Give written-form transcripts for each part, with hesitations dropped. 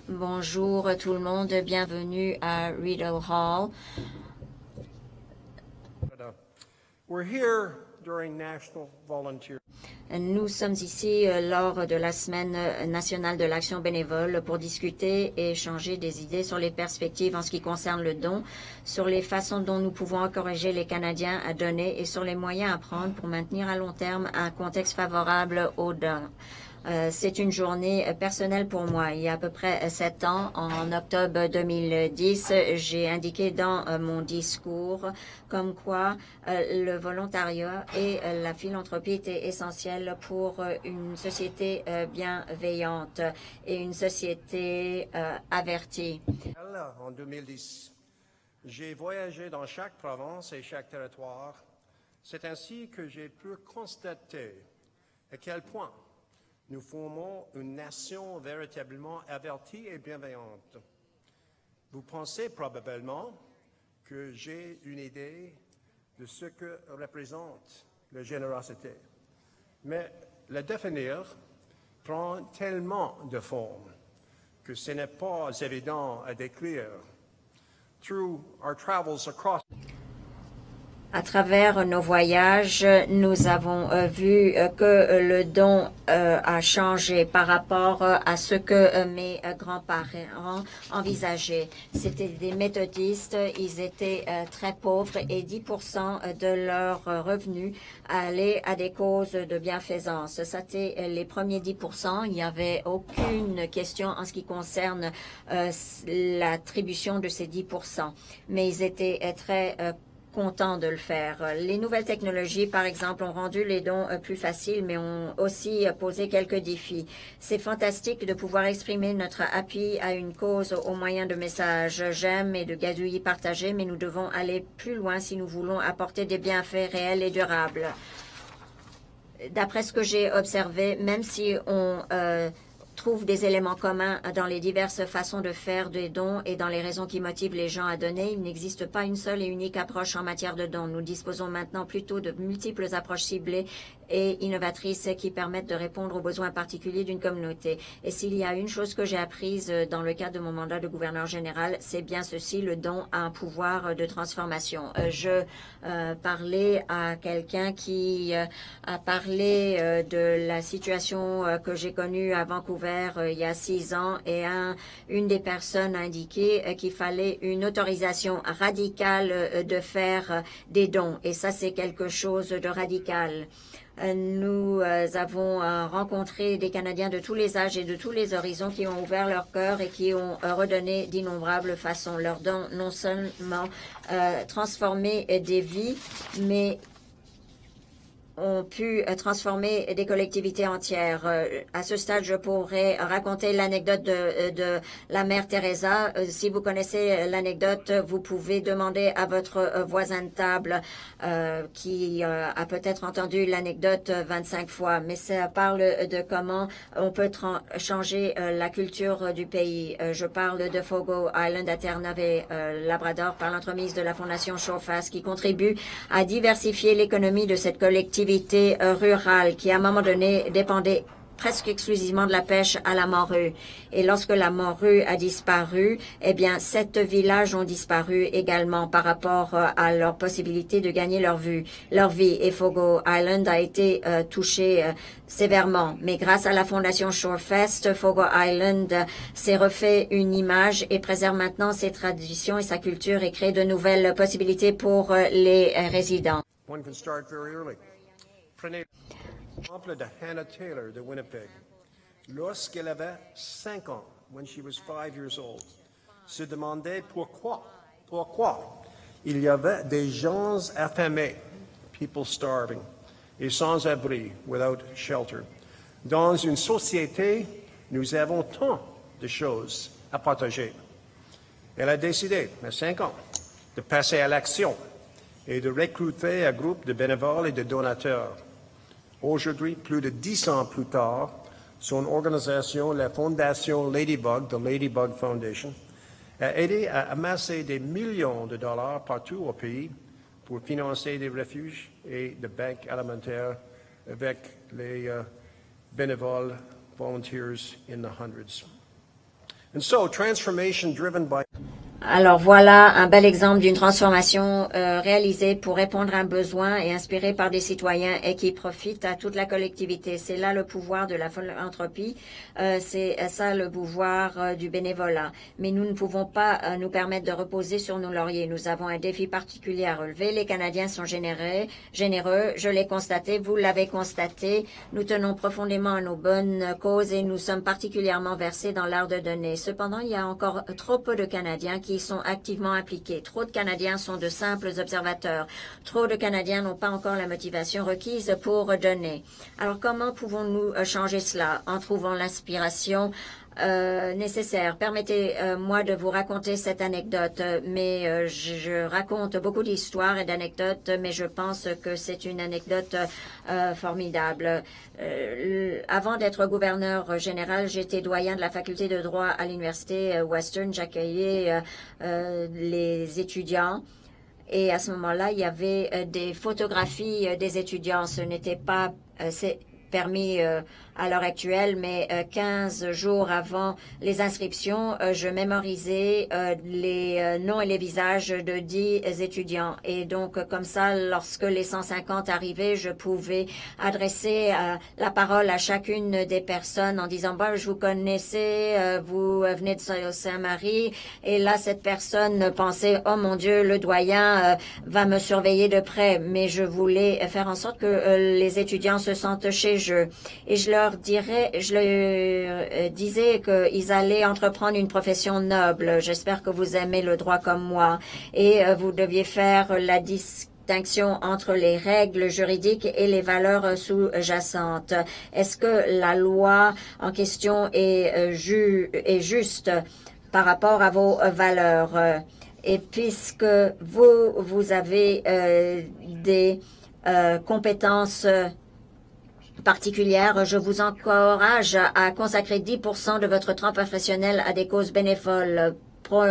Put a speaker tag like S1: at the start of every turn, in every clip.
S1: Bonjour tout le monde, bienvenue à Rideau Hall.
S2: We're here during National Volunteer.
S1: Nous sommes ici lors de la Semaine nationale de l'action bénévole pour discuter et échanger des idées sur les perspectives en ce qui concerne le don, sur les façons dont nous pouvons encourager les Canadiens à donner et sur les moyens à prendre pour maintenir à long terme un contexte favorable aux dons. C'est une journée personnelle pour moi. Il y a à peu près 7 ans, en octobre 2010, j'ai indiqué dans mon discours comme quoi le volontariat et la philanthropie étaient essentiels pour une société bienveillante et une société avertie.
S2: En 2010, j'ai voyagé dans chaque province et chaque territoire. C'est ainsi que j'ai pu constater à quel point nous formons une nation véritablement avertie et bienveillante. Vous pensez probablement que j'ai une idée de ce que représente la générosité. Mais la définir prend tellement de formes que ce n'est pas évident à décrire. Through our travels across
S1: À travers nos voyages, nous avons vu que le don a changé par rapport à ce que mes grands-parents envisageaient. C'était des méthodistes, ils étaient très pauvres et 10% de leurs revenus allaient à des causes de bienfaisance. C'était les premiers 10%. Il n'y avait aucune question en ce qui concerne l'attribution de ces 10%. Mais ils étaient très content de le faire. Les nouvelles technologies, par exemple, ont rendu les dons plus faciles, mais ont aussi posé quelques défis. C'est fantastique de pouvoir exprimer notre appui à une cause au moyen de messages j'aime et de gazouillis partagés, mais nous devons aller plus loin si nous voulons apporter des bienfaits réels et durables. D'après ce que j'ai observé, même si on trouve des éléments communs dans les diverses façons de faire des dons et dans les raisons qui motivent les gens à donner, il n'existe pas une seule et unique approche en matière de dons. Nous disposons maintenant plutôt de multiples approches ciblées et innovatrices qui permettent de répondre aux besoins particuliers d'une communauté. Et s'il y a une chose que j'ai apprise dans le cadre de mon mandat de gouverneur général, c'est bien ceci, le don a un pouvoir de transformation. Je parlais à quelqu'un qui a parlé de la situation que j'ai connue à Vancouver il y a 6 ans et une des personnes a indiqué qu'il fallait une autorisation radicale de faire des dons. Et ça, c'est quelque chose de radical. Nous avons rencontré des Canadiens de tous les âges et de tous les horizons qui ont ouvert leur cœur et qui ont redonné d'innombrables façons. Leurs dons non seulement transformé des vies, mais ont pu transformer des collectivités entières. À ce stade, je pourrais raconter l'anecdote de la mère Teresa. Si vous connaissez l'anecdote, vous pouvez demander à votre voisin de table qui a peut-être entendu l'anecdote 25 fois. Mais ça parle de comment on peut changer la culture du pays. Je parle de Fogo Island à Terre-Neuve, Labrador, par l'entremise de la Fondation Shorefast qui contribue à diversifier l'économie de cette collectivité rurale qui, à un moment donné, dépendait presque exclusivement de la pêche à la morue. Et lorsque la morue a disparu, eh bien, 7 villages ont disparu également par rapport à leur possibilité de gagner leur vie. Et Fogo Island a été touché sévèrement. Mais grâce à la Fondation Shorefest, Fogo Island s'est refait une image et préserve maintenant ses traditions et sa culture et crée de nouvelles possibilités pour les résidents.
S2: One can start very early. Prenez l'exemple de Hannah Taylor de Winnipeg. Lorsqu'elle avait 5 ans, when she was 5 years old, se demandait pourquoi il y avait des gens affamés, people starving, et sans abri, without shelter. Dans une société, nous avons tant de choses à partager. Elle a décidé, à 5 ans, de passer à l'action et de recruter un groupe de bénévoles et de donateurs. Aujourd'hui, plus de 10 ans plus tard, son organisation, la Fondation Ladybug, the Ladybug Foundation, a aidé à amasser des millions de dollars partout au pays pour financer des refuges et des banques alimentaires avec les bénévoles, volunteers in the hundreds. And so, transformation driven by
S1: Alors voilà un bel exemple d'une transformation réalisée pour répondre à un besoin et inspirée par des citoyens et qui profite à toute la collectivité. C'est là le pouvoir de la philanthropie, c'est ça le pouvoir du bénévolat. Mais nous ne pouvons pas nous permettre de reposer sur nos lauriers. Nous avons un défi particulier à relever. Les Canadiens sont généreux, je l'ai constaté, vous l'avez constaté. Nous tenons profondément à nos bonnes causes et nous sommes particulièrement versés dans l'art de donner. Cependant, il y a encore trop peu de Canadiens qui sont activement impliqués. Trop de Canadiens sont de simples observateurs. Trop de Canadiens n'ont pas encore la motivation requise pour donner. Alors, comment pouvons-nous changer cela? En trouvant l'inspiration nécessaire. Permettez-moi de vous raconter cette anecdote, mais je raconte beaucoup d'histoires et d'anecdotes, mais je pense que c'est une anecdote formidable. Avant d'être gouverneur général, j'étais doyen de la faculté de droit à l'université Western. J'accueillais les étudiants. Et à ce moment-là, il y avait des photographies des étudiants. Ce n'était pas permis à l'heure actuelle, mais 15 jours avant les inscriptions, je mémorisais les noms et les visages de 10 étudiants. Et donc, comme ça, lorsque les 150 arrivaient, je pouvais adresser la parole à chacune des personnes en disant, bah, je vous connaissais, vous venez de Saint-Marie. Et là, cette personne pensait, oh mon Dieu, le doyen va me surveiller de près. Mais je voulais faire en sorte que les étudiants se sentent chez eux. Et je leur disais qu'ils allaient entreprendre une profession noble. J'espère que vous aimez le droit comme moi. Et vous deviez faire la distinction entre les règles juridiques et les valeurs sous-jacentes. Est-ce que la loi en question est juste par rapport à vos valeurs? Et puisque vous avez des compétences particulière, je vous encourage à consacrer 10% de votre temps professionnel à des causes bénévoles pro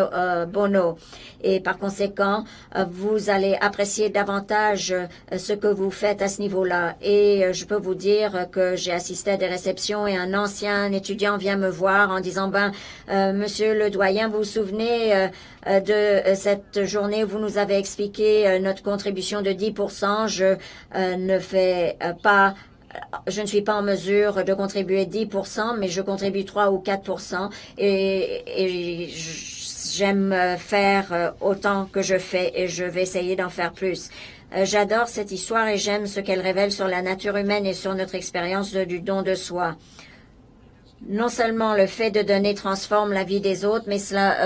S1: bono. Et par conséquent, vous allez apprécier davantage ce que vous faites à ce niveau-là. Et je peux vous dire que j'ai assisté à des réceptions et un ancien étudiant vient me voir en disant, monsieur le doyen, vous vous souvenez de cette journée où vous nous avez expliqué notre contribution de 10%. Je ne suis pas en mesure de contribuer 10%, mais je contribue 3 ou 4%. Et j'aime faire autant que je fais et je vais essayer d'en faire plus. J'adore cette histoire et j'aime ce qu'elle révèle sur la nature humaine et sur notre expérience du don de soi. Non seulement le fait de donner transforme la vie des autres, mais cela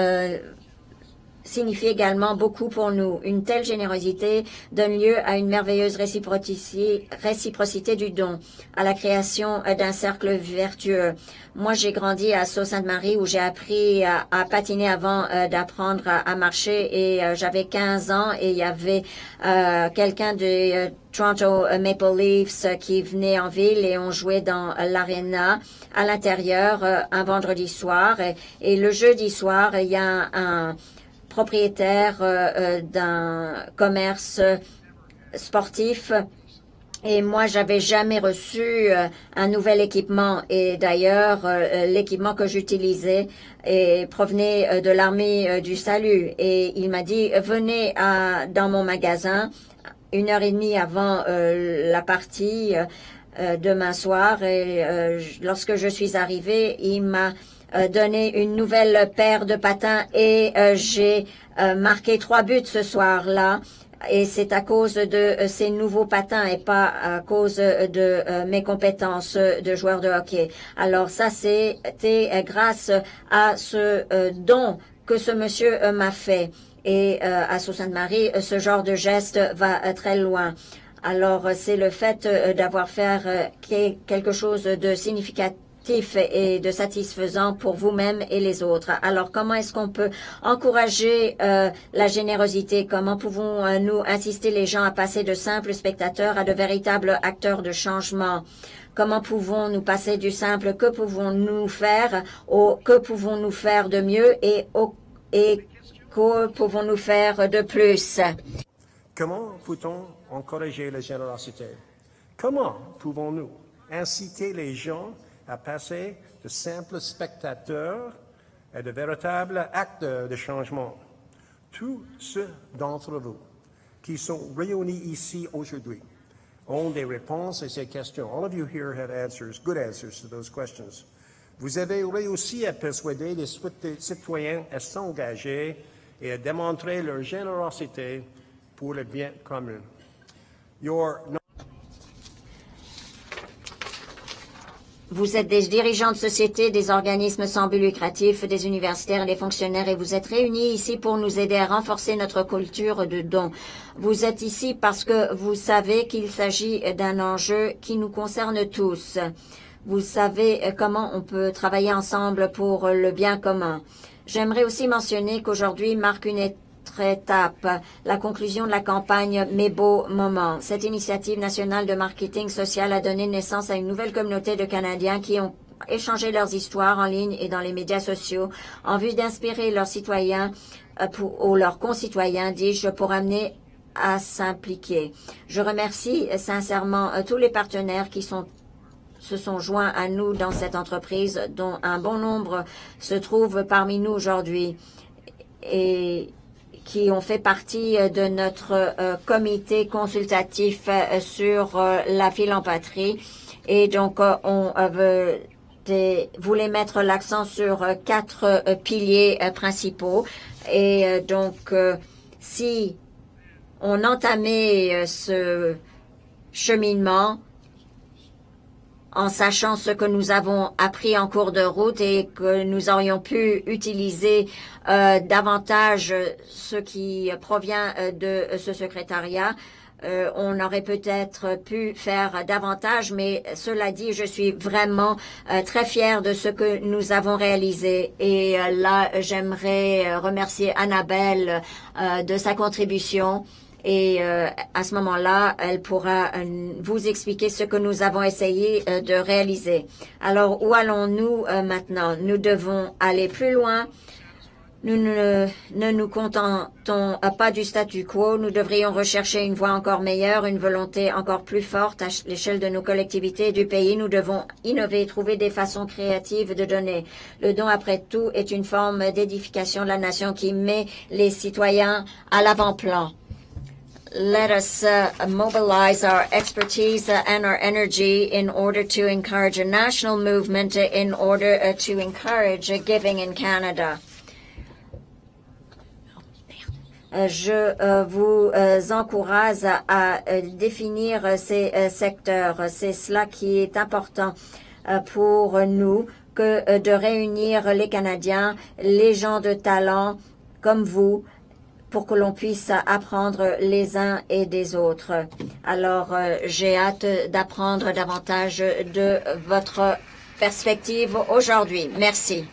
S1: signifie également beaucoup pour nous. Une telle générosité donne lieu à une merveilleuse réciprocité du don, à la création d'un cercle vertueux. Moi, j'ai grandi à Sault-Sainte-Marie où j'ai appris à patiner avant d'apprendre à marcher et j'avais 15 ans et il y avait quelqu'un de Toronto Maple Leafs qui venait en ville et on jouait dans l'aréna à l'intérieur un vendredi soir et le jeudi soir, il y a un propriétaire d'un commerce sportif et moi, j'avais jamais reçu un nouvel équipement et d'ailleurs, l'équipement que j'utilisais provenait de l'armée du salut et il m'a dit, venez dans mon magasin 1h30 avant la partie demain soir et lorsque je suis arrivée, il m'a donné une nouvelle paire de patins et j'ai marqué 3 buts ce soir-là. Et c'est à cause de ces nouveaux patins et pas à cause de mes compétences de joueur de hockey. Alors ça, c'était grâce à ce don que ce monsieur m'a fait. Et à Sault-Sainte-Marie, ce genre de geste va très loin. Alors c'est le fait d'avoir fait quelque chose de significatif et de satisfaisant pour vous-même et les autres. Alors, comment est-ce qu'on peut encourager la générosité? Comment pouvons-nous insister les gens à passer de simples spectateurs à de véritables acteurs de changement? Comment pouvons-nous passer du simple « que pouvons-nous faire » au « que pouvons-nous faire de mieux » et que pouvons-nous faire de plus?
S2: Comment peut-on encourager la générosité? Comment pouvons-nous inciter les gens à passer de simples spectateurs est de véritables actes de changement. Tous ceux d'entre vous qui sont réunis ici aujourd'hui ont des réponses à ces questions. All of you here have answers, good answers to those questions. Vous avez réussi à persuader les citoyens à s'engager et à démontrer leur générosité pour le bien commun.
S1: Vous êtes des dirigeants de société, des organismes sans but lucratif, des universitaires et des fonctionnaires et vous êtes réunis ici pour nous aider à renforcer notre culture de don. Vous êtes ici parce que vous savez qu'il s'agit d'un enjeu qui nous concerne tous. Vous savez comment on peut travailler ensemble pour le bien commun. J'aimerais aussi mentionner qu'aujourd'hui marque une étape, la conclusion de la campagne Mes beaux moments. Cette initiative nationale de marketing social a donné naissance à une nouvelle communauté de Canadiens qui ont échangé leurs histoires en ligne et dans les médias sociaux en vue d'inspirer leurs citoyens ou leurs concitoyens, dis-je, pour amener à s'impliquer. Je remercie sincèrement tous les partenaires qui se sont joints à nous dans cette entreprise, dont un bon nombre se trouvent parmi nous aujourd'hui et qui ont fait partie de notre comité consultatif sur la philanthropie. Et donc, on voulait mettre l'accent sur 4 piliers principaux. Et donc, si on entamait ce cheminement en sachant ce que nous avons appris en cours de route et que nous aurions pu utiliser davantage ce qui provient de ce secrétariat. On aurait peut-être pu faire davantage, mais cela dit, je suis vraiment très fière de ce que nous avons réalisé. Et là, j'aimerais remercier Annabelle de sa contribution. Et à ce moment-là, elle pourra vous expliquer ce que nous avons essayé de réaliser. Alors, où allons-nous maintenant? Nous devons aller plus loin. Nous ne nous contentons pas du statu quo. Nous devrions rechercher une voie encore meilleure, une volonté encore plus forte à l'échelle de nos collectivités et du pays. Nous devons innover et trouver des façons créatives de donner. Le don, après tout, est une forme d'édification de la nation qui met les citoyens à l'avant-plan. Let us mobilize our expertise and our energy in order to encourage a national movement, in order to encourage giving in Canada. Je vous encourage à définir ces secteurs. C'est cela qui est important pour nous, que de réunir les Canadiens, les gens de talent comme vous, pour que l'on puisse apprendre les uns et des autres. Alors, j'ai hâte d'apprendre davantage de votre perspective aujourd'hui. Merci.